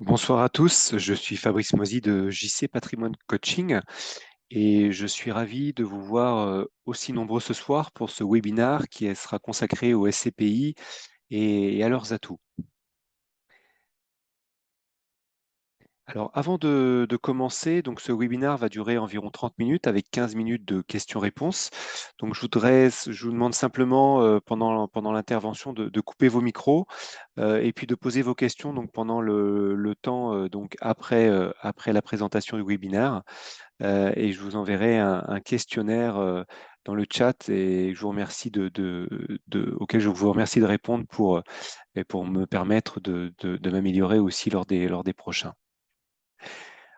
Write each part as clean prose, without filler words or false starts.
Bonsoir à tous, je suis Fabrice Moisy de JC Patrimoine Coaching et je suis ravi de vous voir aussi nombreux ce soir pour ce webinaire qui sera consacré aux SCPI et à leurs atouts. Alors avant de commencer, donc ce webinaire va durer environ 30 minutes avec 15 minutes de questions-réponses. Donc je vous demande simplement pendant l'intervention de couper vos micros et puis de poser vos questions donc pendant le temps donc après la présentation du webinaire. Et je vous enverrai un questionnaire dans le chat et je vous remercie auquel je vous remercie de répondre pour me permettre de m'améliorer aussi lors des prochains.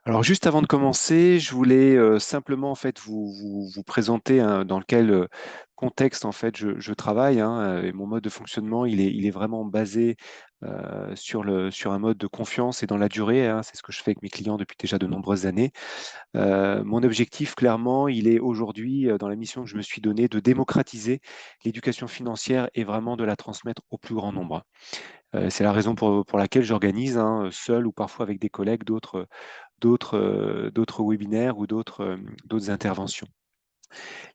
Alors juste avant de commencer, je voulais simplement en fait vous présenter dans quel contexte en fait je travaille, hein, et mon mode de fonctionnement il est vraiment basé sur un mode de confiance et dans la durée, hein. C'est ce que je fais avec mes clients depuis déjà de nombreuses années. Mon objectif, clairement, il est aujourd'hui, dans la mission que je me suis donnée, de démocratiser l'éducation financière et vraiment de la transmettre au plus grand nombre. C'est la raison pour laquelle j'organise, hein, seul ou parfois avec des collègues, d'autres webinaires ou d'autres interventions.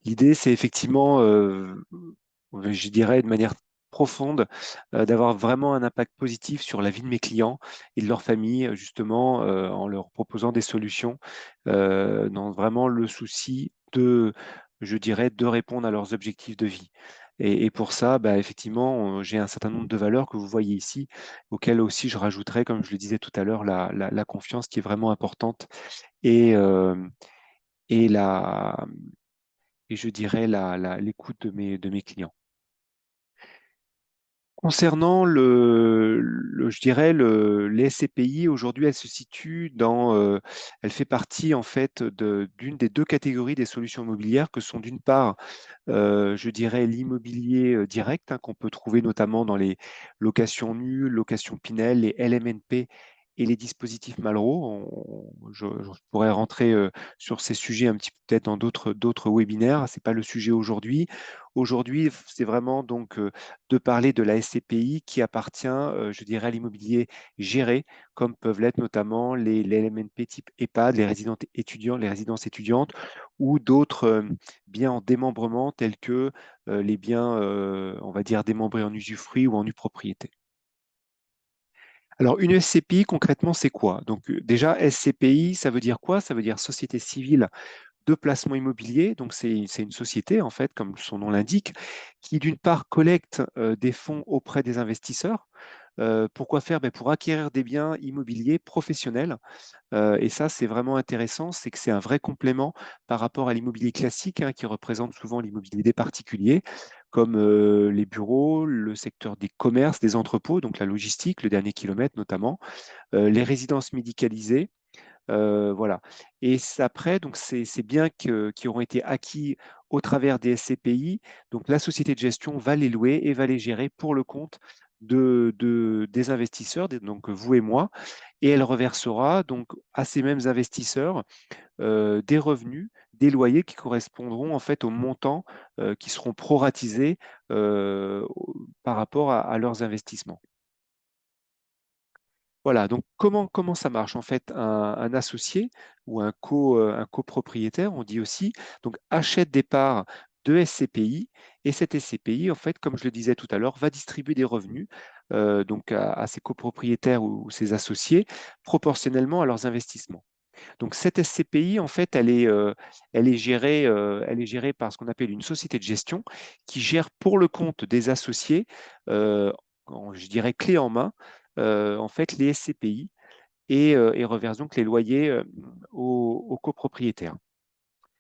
L'idée, c'est effectivement, je dirais de manière profonde, d'avoir vraiment un impact positif sur la vie de mes clients et de leur famille, justement, en leur proposant des solutions, dans vraiment le souci je dirais, de répondre à leurs objectifs de vie. Et pour ça, bah, effectivement, j'ai un certain nombre de valeurs que vous voyez ici, auxquelles aussi je rajouterai, comme je le disais tout à l'heure, la confiance qui est vraiment importante et, et la et je dirais l'écoute de mes clients. Concernant je dirais les SCPI, aujourd'hui, elle fait partie en fait d'une des deux catégories des solutions immobilières que sont d'une part, je dirais l'immobilier direct, hein, qu'on peut trouver notamment dans les locations nues, locations Pinel, les LMNP et les dispositifs Malraux. Je pourrais rentrer sur ces sujets un petit peu peut-être dans d'autres webinaires. C'est pas le sujet aujourd'hui. Aujourd'hui, c'est vraiment donc de parler de la SCPI qui appartient, je dirais, à l'immobilier géré, comme peuvent l'être notamment les LMNP type EHPAD, les résidences étudiantes ou d'autres biens en démembrement tels que les biens, on va dire, démembrés en usufruit ou en nue propriété. Alors, une SCPI, concrètement, c'est quoi? Donc, déjà, SCPI, ça veut dire quoi? Ça veut dire Société civile de placement immobilier. Donc, c'est une société, en fait, comme son nom l'indique, qui, d'une part, collecte des fonds auprès des investisseurs. Pourquoi faire? Ben, pour acquérir des biens immobiliers professionnels. Et ça, c'est vraiment intéressant, c'est que c'est un vrai complément par rapport à l'immobilier classique, hein, qui représente souvent l'immobilier des particuliers, comme les bureaux, le secteur des commerces, des entrepôts, donc la logistique, le dernier kilomètre notamment, les résidences médicalisées. Voilà. Et après, donc ces biens qui auront été acquis au travers des SCPI, donc la société de gestion va les louer et va les gérer pour le compte des investisseurs, donc vous et moi, et elle reversera donc à ces mêmes investisseurs des revenus, des loyers qui correspondront en fait aux montants qui seront proratisés par rapport à leurs investissements. Voilà, donc comment ça marche? En fait, un associé ou un copropriétaire, on dit aussi, donc achète des parts de SCPI et cette SCPI, en fait, comme je le disais tout à l'heure, va distribuer des revenus donc à ses copropriétaires ou ses associés proportionnellement à leurs investissements. Donc cette SCPI, en fait, elle est gérée par ce qu'on appelle une société de gestion qui gère pour le compte des associés, je dirais clé en main, en fait, les SCPI et reverse donc les loyers aux copropriétaires.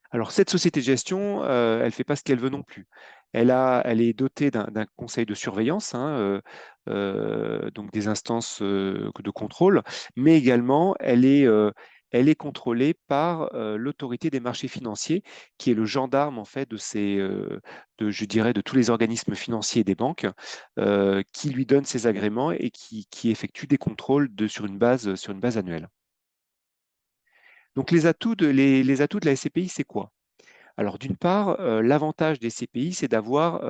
Alors, cette société de gestion, elle ne fait pas ce qu'elle veut non plus. Elle est dotée d'un conseil de surveillance, hein, donc des instances de contrôle, mais également, elle est contrôlée par l'autorité des marchés financiers, qui est le gendarme en fait je dirais, de tous les organismes financiers et des banques, qui lui donne ses agréments et qui effectue des contrôles sur une base annuelle. Donc, les atouts de la SCPI, c'est quoi? Alors d'une part, l'avantage des CPI, c'est d'avoir,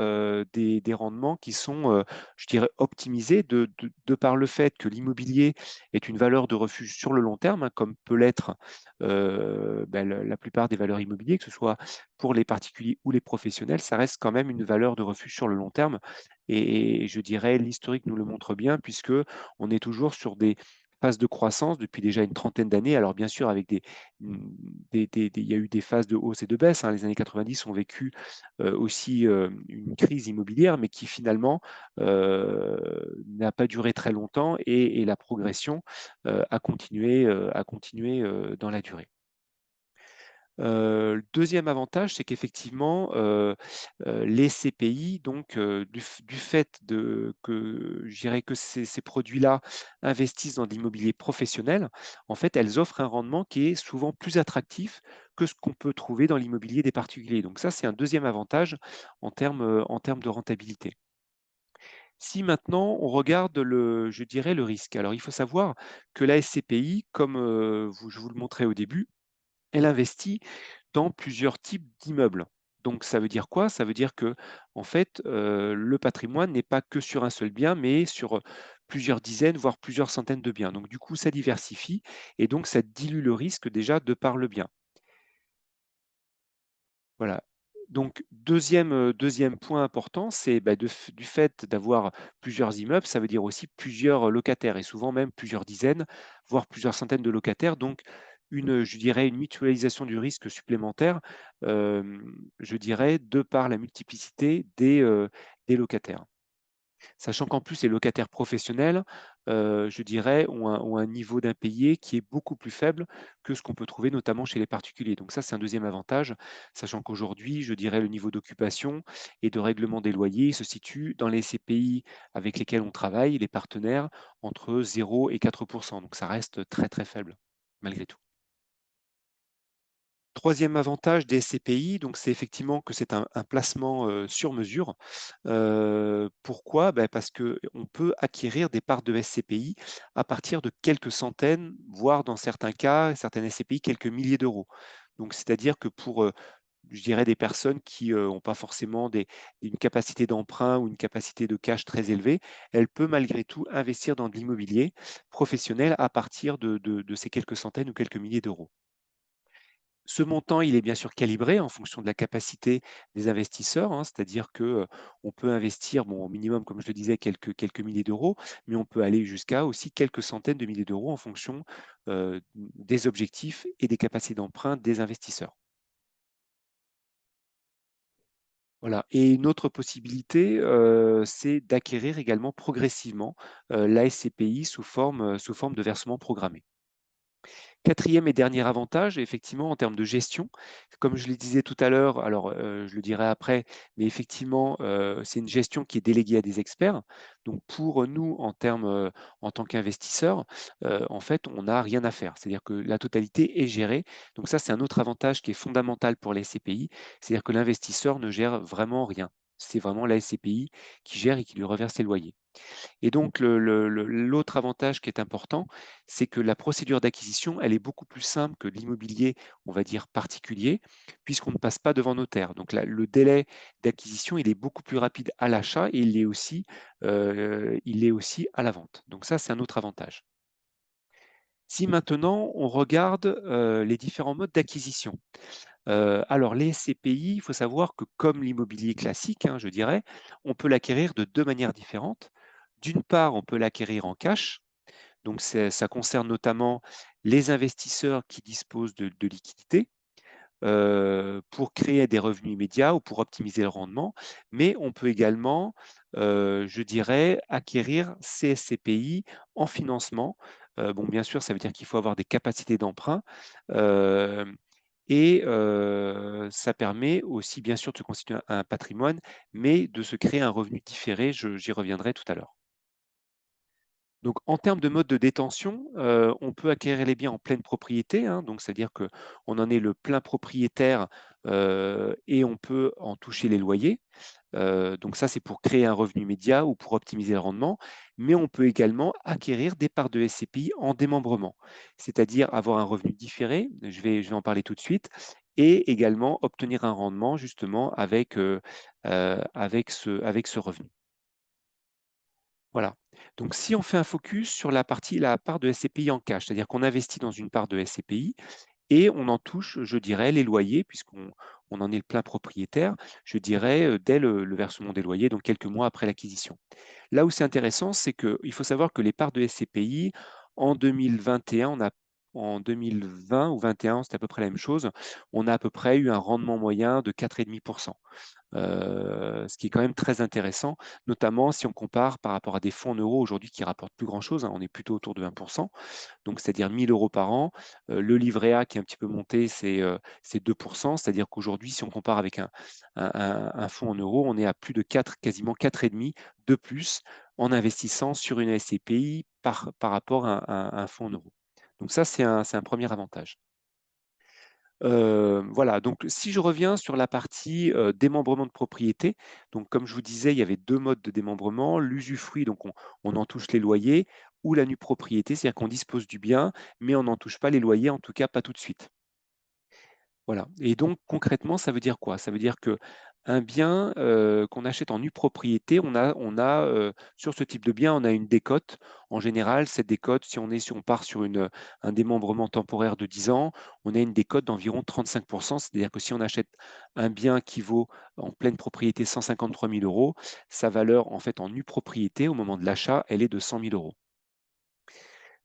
des rendements qui sont, je dirais optimisés de par le fait que l'immobilier est une valeur de refuge sur le long terme, hein, comme peut l'être, le la plupart des valeurs immobilières, que ce soit pour les particuliers ou les professionnels, ça reste quand même une valeur de refuge sur le long terme et je dirais l'historique nous le montre bien puisque on est toujours sur des phases de croissance depuis déjà une trentaine d'années. Alors bien sûr avec mmh, il y a eu des phases de hausse et de baisse, hein. Les années 90 ont vécu, aussi, une crise immobilière, mais qui finalement, n'a pas duré très longtemps et la progression, a continué, dans la durée. Le 2e avantage, c'est qu'effectivement, les CPI donc, du fait de que je dirais que ces produits-là investissent dans de l'immobilier professionnel, en fait, elles offrent un rendement qui est souvent plus attractif que ce qu'on peut trouver dans l'immobilier des particuliers. Donc ça, c'est un 2e avantage en termes de rentabilité. Si maintenant on regarde je dirais le risque. Alors il faut savoir que la SCPI, comme, je vous le montrais au début, elle investit dans plusieurs types d'immeubles. Donc ça veut dire quoi? Ça veut dire que en fait, le patrimoine n'est pas que sur un seul bien, mais sur, plusieurs dizaines, voire plusieurs centaines de biens. Donc du coup, ça diversifie et donc ça dilue le risque déjà de par le bien. Voilà. Donc 2e point important, c'est, bah, du fait d'avoir plusieurs immeubles, ça veut dire aussi plusieurs locataires et souvent même plusieurs dizaines, voire plusieurs centaines de locataires. Donc je dirais une mutualisation du risque supplémentaire, je dirais de par la multiplicité des locataires. Sachant qu'en plus les locataires professionnels, je dirais, ont un niveau d'impayé qui est beaucoup plus faible que ce qu'on peut trouver notamment chez les particuliers. Donc ça, c'est un 2e avantage, sachant qu'aujourd'hui, je dirais, le niveau d'occupation et de règlement des loyers se situe dans les CPI avec lesquels on travaille, les partenaires, entre 0 et 4. Donc ça reste très, très faible, malgré tout. 3e avantage des SCPI, donc c'est effectivement que c'est un placement, sur mesure. Pourquoi? Parce qu'on peut acquérir des parts de SCPI à partir de quelques centaines, voire dans certains cas, certaines SCPI, quelques milliers d'euros. Donc c'est-à-dire que pour, je dirais des personnes qui, ont pas forcément une capacité d'emprunt ou une capacité de cash très élevée, elle peut malgré tout investir dans de l'immobilier professionnel à partir de ces quelques centaines ou quelques milliers d'euros. Ce montant, il est bien sûr calibré en fonction de la capacité des investisseurs, hein, c'est-à-dire que, on peut investir, bon, au minimum, comme je le disais, quelques milliers d'euros, mais on peut aller jusqu'à aussi quelques centaines de milliers d'euros en fonction, des objectifs et des capacités d'emprunt des investisseurs. Voilà et une autre possibilité, c'est d'acquérir également progressivement, la SCPI sous forme de versement programmé. 4e et dernier avantage, effectivement, en termes de gestion, comme je le disais tout à l'heure, alors, je le dirai après, mais effectivement, c'est une gestion qui est déléguée à des experts. Donc pour nous, en tant qu'investisseurs, en fait, on n'a rien à faire. C'est-à-dire que la totalité est gérée. Donc ça, c'est un autre avantage qui est fondamental pour les SCPI, c'est-à-dire que l'investisseur ne gère vraiment rien. C'est vraiment la SCPI qui gère et qui lui reverse les loyers. Et donc l'autre avantage qui est important, c'est que la procédure d'acquisition, elle est beaucoup plus simple que de l'immobilier, on va dire particulier, puisqu'on ne passe pas devant notaire. Donc le délai d'acquisition, il est beaucoup plus rapide à l'achat et il est aussi à la vente. Donc ça, c'est un autre avantage. Si maintenant on regarde, les différents modes d'acquisition. Alors les SCPI, il faut savoir que comme l'immobilier classique, hein, je dirais, on peut l'acquérir de 2 manières différentes. D'une part, on peut l'acquérir en cash, donc ça concerne notamment les investisseurs qui disposent de liquidités, pour créer des revenus immédiats ou pour optimiser le rendement. Mais on peut également, je dirais, acquérir ces SCPI en financement. Bon, bien sûr, ça veut dire qu'il faut avoir des capacités d'emprunt, hem et ça permet aussi, bien sûr, de se constituer un patrimoine, mais de se créer un revenu différé, j'y reviendrai tout à l'heure. Donc en termes de mode de détention, on peut acquérir les biens en pleine propriété, hein, donc c'est-à-dire qu'on en est le plein propriétaire, et on peut en toucher les loyers. Donc ça, c'est pour créer un revenu immédiat ou pour optimiser le rendement, mais on peut également acquérir des parts de SCPI en démembrement, c'est-à-dire avoir un revenu différé, je vais en parler tout de suite et également obtenir un rendement justement avec ce revenu. Voilà. Donc si on fait un focus sur la part de SCPI en cash, c'est-à-dire qu'on investit dans une part de SCPI et on en touche, je dirais, les loyers puisqu'on en est le plein propriétaire, je dirais, dès le versement des loyers, donc quelques mois après l'acquisition. Là où c'est intéressant, c'est qu'il faut savoir que les parts de SCPI, en 2021, en 2020 ou 21, c'était à peu près la même chose, on a à peu près eu un rendement moyen de 4,5%. Ce qui est quand même très intéressant, notamment si on compare par rapport à des fonds en euros aujourd'hui qui rapportent plus grand-chose, hein, on est plutôt autour de 1%, donc c'est-à-dire 1 000 € par an. Le livret A qui est un petit peu monté, c'est 2%, c'est-à-dire qu'aujourd'hui, si on compare avec un fonds en euros, on est à plus de 4, quasiment 4,5 de plus en investissant sur une SCPI par rapport à un fonds en euros. Donc ça, c'est un premier avantage. Voilà, donc si je reviens sur la partie, démembrement de propriété, donc comme je vous disais, il y avait 2 modes de démembrement, l'usufruit, donc on en touche les loyers, ou la nue propriété, c'est-à-dire qu'on dispose du bien, mais on n'en touche pas les loyers, en tout cas pas tout de suite. Voilà, et donc concrètement, ça veut dire quoi? Ça veut dire qu'un bien, qu'on achète en nue propriété, sur ce type de bien, on a une décote. En général, cette décote, si on part sur un démembrement temporaire de 10 ans, on a une décote d'environ 35. C'est-à-dire que si on achète un bien qui vaut en pleine propriété 153 000 €, sa valeur, en fait, en nue propriété, au moment de l'achat, elle est de 100 000 €.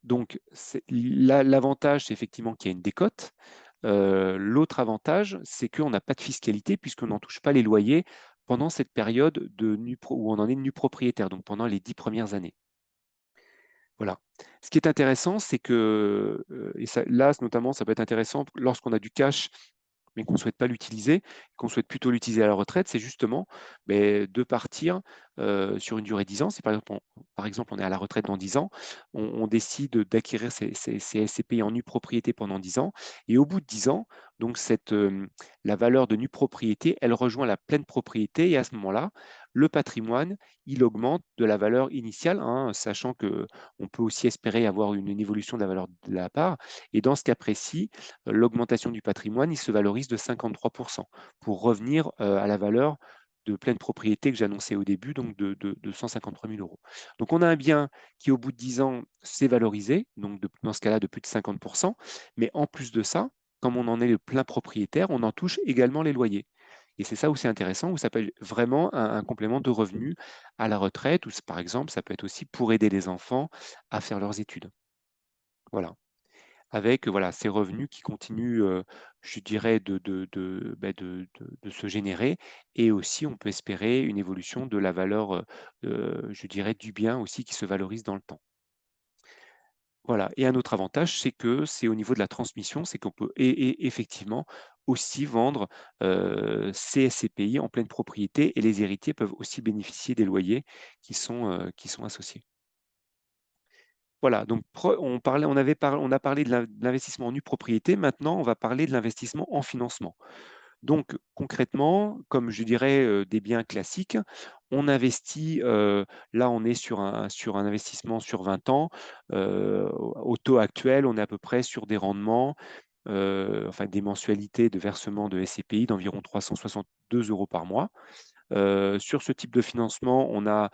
Donc l'avantage, c'est effectivement qu'il y a une décote. L'autre avantage, c'est qu'on n'a pas de fiscalité puisqu'on n'en touche pas les loyers pendant cette période où on en est nu propriétaire, donc pendant les 10 premières années. Voilà. Ce qui est intéressant, c'est que, et ça là, notamment, ça peut être intéressant lorsqu'on a du cash, mais qu'on ne souhaite pas l'utiliser, qu'on souhaite plutôt l'utiliser à la retraite, c'est justement, de partir, sur une durée de 10 ans. Si par exemple, on est à la retraite dans 10 ans, on décide d'acquérir ces SCPI en nue propriété pendant 10 ans et au bout de 10 ans, donc la valeur de nue propriété, elle rejoint la pleine propriété et à ce moment-là, le patrimoine, il augmente de la valeur initiale, hein, sachant que on peut aussi espérer avoir une évolution de la valeur de la part et dans ce cas précis, l'augmentation du patrimoine, il se valorise de 53 pour revenir, à la valeur de pleine propriété que j'annonçais au début, donc de 153 000 €. Donc on a un bien qui, au bout de 10 ans, s'est valorisé, donc dans ce cas-là, de plus de 50 mais en plus de ça, comme on en est le plein propriétaire, on en touche également les loyers et c'est ça où c'est intéressant, où ça peut être vraiment un complément de revenu à la retraite ou par exemple, ça peut être aussi pour aider les enfants à faire leurs études. Voilà. Avec, voilà, ces revenus qui continuent, je dirais de se générer et aussi on peut espérer une évolution de la valeur, je dirais du bien aussi qui se valorise dans le temps. Voilà et un autre avantage, c'est que c'est au niveau de la transmission, c'est qu'on peut effectivement aussi vendre, ces SCPI en pleine propriété et les héritiers peuvent aussi bénéficier des loyers qui sont associés. Voilà, donc on a parlé de l'investissement en nue propriété. Maintenant, on va parler de l'investissement en financement. Donc concrètement, comme je dirais, des biens classiques, on investit, là on est sur un investissement sur 20 ans, au taux actuel, on est à peu près sur des rendements, enfin des mensualités de versement de SCPI d'environ 362 € par mois. Sur ce type de financement, on a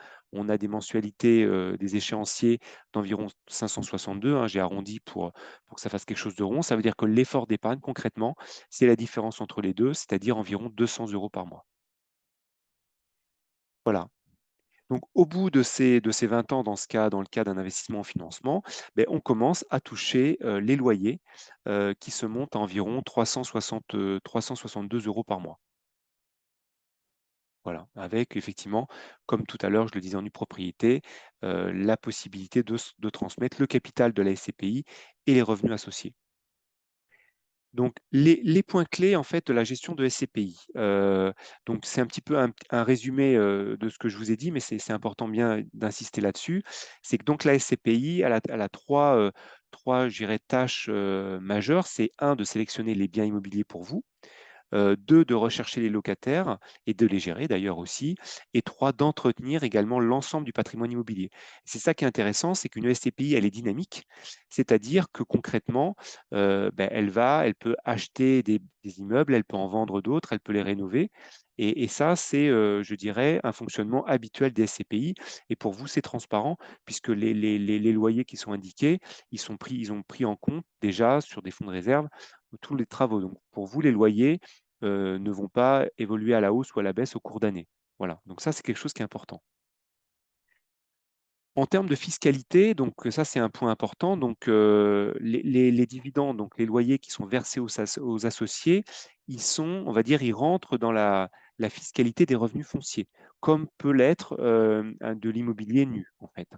des mensualités, des échéanciers d'environ 562, hein, j'ai arrondi pour que ça fasse quelque chose de rond. Ça veut dire que l'effort d'épargne concrètement, c'est la différence entre les 2, c'est-à-dire environ 200 € par mois. Voilà. Donc au bout de ces 20 ans, dans le cas d'un investissement en financement, on commence à toucher, les loyers, qui se montent à environ 362 € par mois. Voilà, avec effectivement, comme tout à l'heure, je le disais en nue propriété, la possibilité de transmettre le capital de la SCPI et les revenus associés. Donc les points clés en fait de la gestion de SCPI, donc c'est un petit peu un résumé, de ce que je vous ai dit, mais c'est important bien d'insister là-dessus. C'est que donc la SCPI, elle a 3 je dirais tâches, majeures. C'est un de sélectionner les biens immobiliers pour vous. 2 de rechercher les locataires et de les gérer d'ailleurs aussi et 3 d'entretenir également l'ensemble du patrimoine immobilier. C'est ça qui est intéressant, c'est qu'une SCPI, elle est dynamique, c'est-à-dire que concrètement, elle peut acheter des immeubles, elle peut en vendre d'autres, elle peut les rénover et ça, c'est, je dirais, un fonctionnement habituel des SCPI et pour vous, c'est transparent puisque les loyers qui sont indiqués, ils ont pris en compte déjà sur des fonds de réserve tous les travaux. Donc pour vous, les loyers, ne vont pas évoluer à la hausse ou à la baisse au cours d'année. Voilà, donc ça, c'est quelque chose qui est important. En termes de fiscalité, donc ça, c'est un point important. Donc, les dividendes, donc les loyers qui sont versés aux associés, ils sont, on va dire, ils rentrent dans la fiscalité des revenus fonciers, comme peut l'être, un de l'immobilier nu, en fait.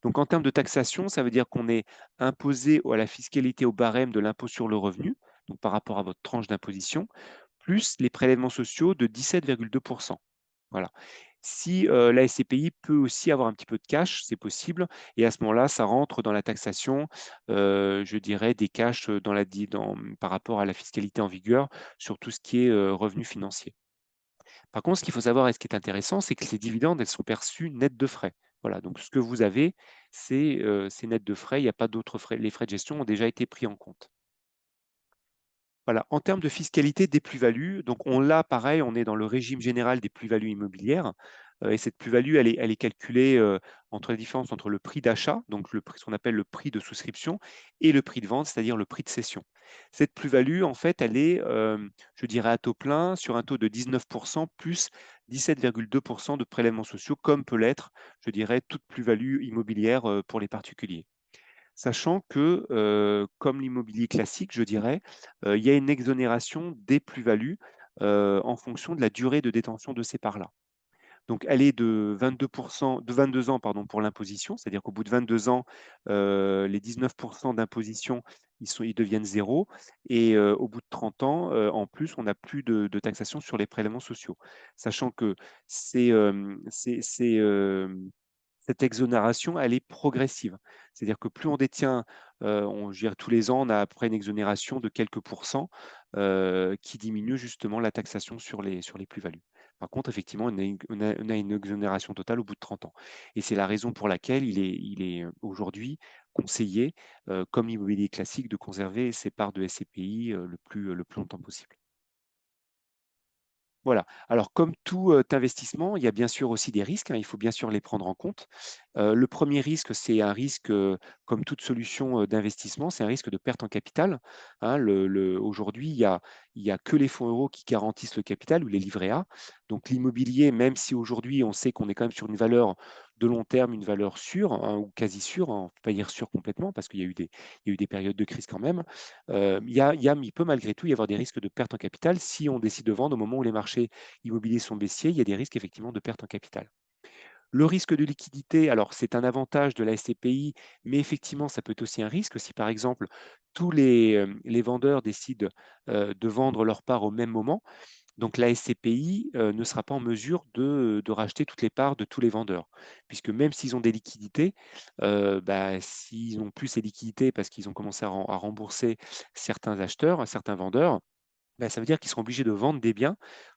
Donc en termes de taxation, ça veut dire qu'on est imposé à la fiscalité au barème de l'impôt sur le revenu, donc par rapport à votre tranche d'imposition, plus les prélèvements sociaux de 17,2. Voilà. Si, la SCPI peut aussi avoir un petit peu de cash, c'est possible et à ce moment-là, ça rentre dans la taxation, je dirais des cash, dans la di dans par rapport à la fiscalité en vigueur sur tout ce qui est, revenus financiers. Par contre, ce qu'il faut savoir et ce qui est intéressant, c'est que les dividendes, elles sont perçues nettes de frais. Voilà, donc ce que vous avez, c'est net de frais, il n'y a pas d'autres frais. Les frais de gestion ont déjà été pris en compte. Voilà, en termes de fiscalité des plus-values, donc on l'a pareil, on est dans le régime général des plus-values immobilières, et cette plus-value, elle est calculée, entre la différence entre le prix d'achat, donc le prix ce qu'on appelle le prix de souscription et le prix de vente, c'est-à-dire le prix de cession. Cette plus-value, en fait, elle est, je dirais à taux plein sur un taux de 19 plus 17,2 de prélèvements sociaux, comme peut l'être, je dirais, toute plus-value immobilière, pour les particuliers. Sachant que, comme l'immobilier classique, je dirais, il y a une exonération des plus-values, en fonction de la durée de détention de ces parts-là. Donc elle est de 22 de 22 ans pardon, pour l'imposition, c'est-à-dire qu'au bout de 22 ans, les 19 d'imposition, ils deviennent 0 et au bout de 30 ans, en plus, on n'a plus de taxation sur les prélèvements sociaux. Sachant que c'est, cette exonération, elle est progressive. C'est-à-dire que plus on détient, je veux dire tous les ans, on a après une exonération de quelques pourcents, qui diminue justement la taxation sur les plus-values. Par contre, effectivement, on a une exonération totale au bout de 30 ans et c'est la raison pour laquelle il est, aujourd'hui conseillé, comme l'immobilier classique, de conserver ses parts de SCPI, le plus longtemps possible. Voilà. Alors comme tout, investissement, il y a bien sûr aussi des risques, hein, il faut bien sûr les prendre en compte. Le premier risque, c'est un risque, comme toute solution, d'investissement, c'est un risque de perte en capital, hein. Aujourd'hui, il y a que les fonds euros qui garantissent le capital ou les livrets A. Donc l'immobilier, même si aujourd'hui on sait qu'on est quand même sur une valeur de long terme, une valeur sûre, hein, ou quasi sûre, hein, on ne peut pas dire sûre complètement parce qu'il y a eu des périodes de crise quand même. Il peut malgré tout y avoir des risques de perte en capital. Si on décide de vendre au moment où les marchés immobiliers sont baissiers, il y a des risques effectivement de perte en capital. Le risque de liquidité, alors c'est un avantage de la SCPI, mais effectivement, ça peut être aussi un risque si par exemple tous les vendeurs décident de vendre leur part au même moment. Donc la SCPI ne sera pas en mesure de racheter toutes les parts de tous les vendeurs. Puisque même s'ils ont des liquidités, s'ils n'ont plus ces liquidités parce qu'ils ont commencé à rembourser certains acheteurs, certains vendeurs, ça veut dire qu'ils seront obligés de vendre des biens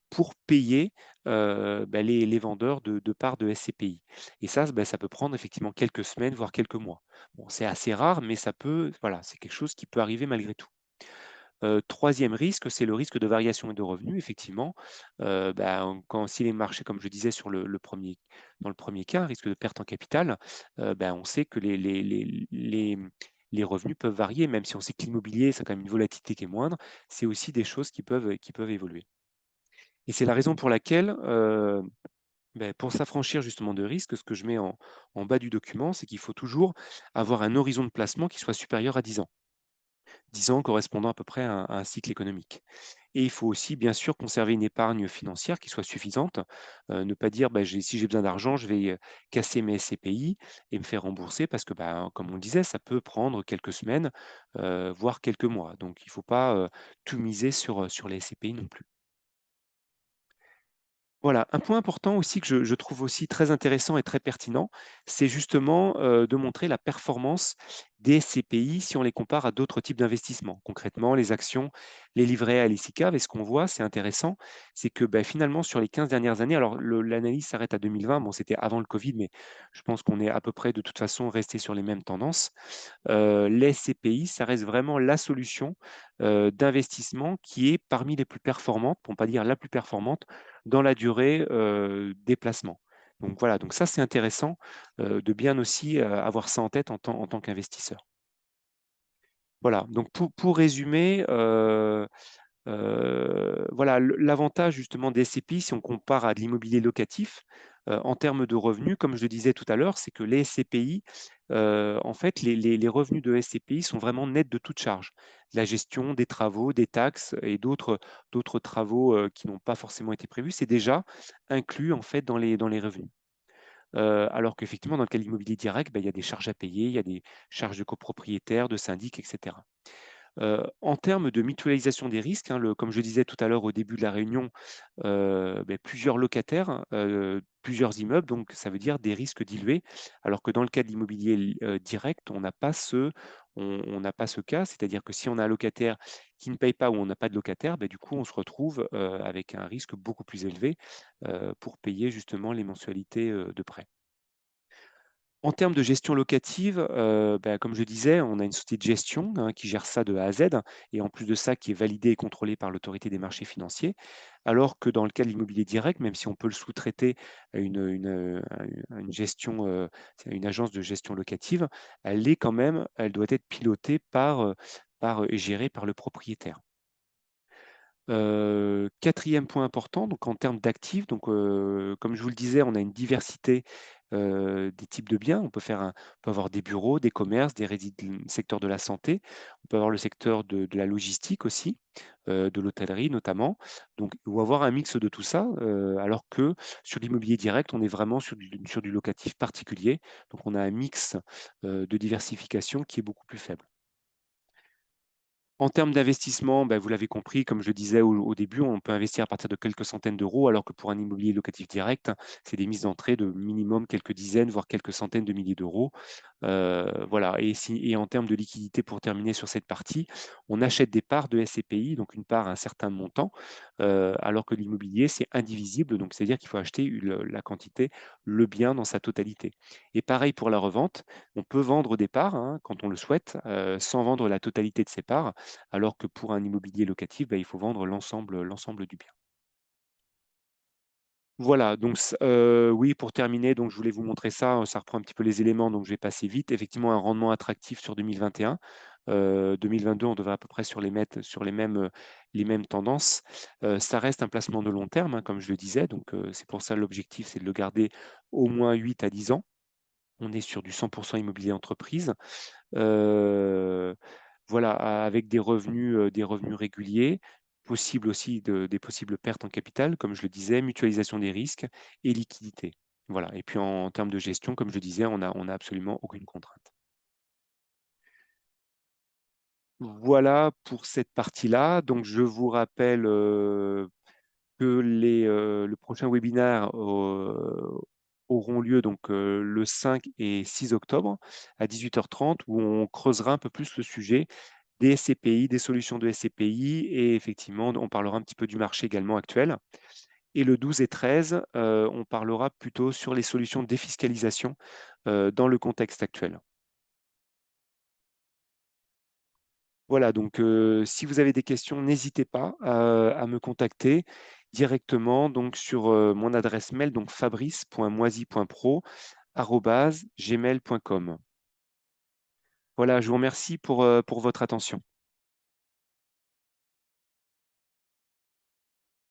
pour payer, les vendeurs de parts de SCPI. Et ça, ça peut prendre effectivement quelques semaines, voire quelques mois. Bon, c'est assez rare, mais ça peut voilà, c'est quelque chose qui peut arriver malgré tout. 3e risque, c'est le risque de variation et de revenus. Effectivement, quand si les marchés, comme je disais sur le 1 dans le premier cas, risque de perte en capital, on sait que les revenus peuvent varier, même si on sait que l'immobilier, ça a quand même une volatilité qui est moindre, c'est aussi des choses qui peuvent évoluer. Et c'est la raison pour laquelle, pour s'affranchir justement de risques, ce que je mets en bas du document, c'est qu'il faut toujours avoir un horizon de placement qui soit supérieur à 10 ans. 10 ans correspondant à peu près à un cycle économique. Et il faut aussi bien sûr conserver une épargne financière qui soit suffisante, ne pas dire: Si j'ai besoin d'argent, je vais, casser mes SCPI et me faire rembourser» parce que, comme on le disait, ça peut prendre quelques semaines, voire quelques mois. Donc il ne faut pas, tout miser sur les SCPI non plus. Voilà, un point important aussi que je trouve aussi très intéressant et très pertinent, c'est justement, de montrer la performance des SCPI si on les compare à d'autres types d'investissements. Concrètement, les actions, les livrets A, les SICAV et ce qu'on voit, c'est intéressant, c'est que, finalement sur les 15 dernières années, alors l'analyse s'arrête à 2020, bon c'était avant le covid, mais je pense qu'on est à peu près de toute façon resté sur les mêmes tendances. Les SCPI, ça reste vraiment la solution, d'investissement qui est parmi les plus performantes, pour ne pas dire la plus performante, dans la durée, des placements. Donc voilà, donc ça c'est intéressant, de bien aussi, avoir ça en tête en tant qu'investisseur. Voilà, donc pour résumer, voilà, l'avantage justement des SCPI, si on compare à de l'immobilier locatif, en termes de revenus, comme je le disais tout à l'heure, c'est que les SCPI, en fait, les revenus de SCPI sont vraiment nets de toute charge. La gestion des travaux, des taxes et d'autres travaux, qui n'ont pas forcément été prévus, c'est déjà inclus en fait dans les revenus. Alors qu'effectivement dans le cas de l'immobilier direct, il y a des charges à payer, il y a des charges de copropriétaire, de syndic et cetera. En termes de mutualisation des risques, hein, comme je disais tout à l'heure au début de la réunion, plusieurs locataires, plusieurs immeubles, donc ça veut dire des risques dilués. Alors que dans le cas de l'immobilier direct, on n'a pas ce cas. C'est-à-dire que si on a un locataire qui ne paye pas ou on n'a pas de locataire, du coup, on se retrouve, avec un risque beaucoup plus élevé, pour payer justement les mensualités, de prêt. En termes de gestion locative, comme je disais, on a une société de gestion, hein, qui gère ça de A à Z et en plus de ça, qui est validée et contrôlée par l'Autorité des marchés financiers. Alors que dans le cas de l'immobilier direct, même si on peut le sous-traiter à une gestion, c'est une agence de gestion locative, elle doit être pilotée et gérée par le propriétaire. 4e point important, donc en termes d'actifs, donc comme je vous le disais, on a une diversité, des types de biens. On peut avoir des bureaux, des commerces, secteur de la santé. On peut avoir le secteur de la logistique aussi, de l'hôtellerie notamment, donc ou avoir un mix de tout ça, alors que sur l'immobilier direct, on est vraiment sur du locatif particulier. Donc on a un mix, de diversification qui est beaucoup plus faible. En termes d'investissement, vous l'avez compris, comme je le disais au début, on peut investir à partir de quelques centaines d'euros, alors que pour un immobilier locatif direct, c'est des mises d'entrée de minimum quelques dizaines, voire quelques centaines de milliers d'euros. Voilà, et en termes de liquidité, pour terminer sur cette partie, on achète des parts de SCPI, donc une part à un certain montant, alors que l'immobilier, c'est indivisible, donc c'est-à-dire qu'il faut acheter la quantité, le bien dans sa totalité. Et pareil pour la revente, on peut vendre des parts, hein, quand on le souhaite, sans vendre la totalité de ses parts, alors que pour un immobilier locatif, il faut vendre l'ensemble du bien. Voilà, donc oui, pour terminer, donc je voulais vous montrer ça, ça reprend un petit peu les éléments, donc je vais passer vite. Effectivement, un rendement attractif sur 2021. 2022, on devrait à peu près sur les mêmes tendances. Ça reste un placement de long terme, hein, comme je le disais, donc c'est pour ça l'objectif, c'est de le garder au moins 8 à 10 ans. On est sur du 100 immobilier entreprise. Heu, voilà, avec des revenus réguliers, possible aussi des possibles pertes en capital, comme je le disais, mutualisation des risques et liquidité. Voilà, et puis en termes de gestion, comme je le disais, on a absolument aucune contrainte. Voilà pour cette partie-là. Donc je vous rappelle, que le prochain webinaire, auront lieu donc, le 5 et 6 octobre à 18h30, où on creusera un peu plus le sujet des SCPI, des solutions de SCPI, et effectivement, on parlera un petit peu du marché également actuel. Et le 12 et 13, on parlera plutôt sur les solutions de défiscalisation, dans le contexte actuel. Voilà, donc si vous avez des questions, n'hésitez pas à me contacter directement donc sur, mon adresse mail, donc fabrice.moisy.pro@gmail.com. Voilà, je vous remercie pour votre attention.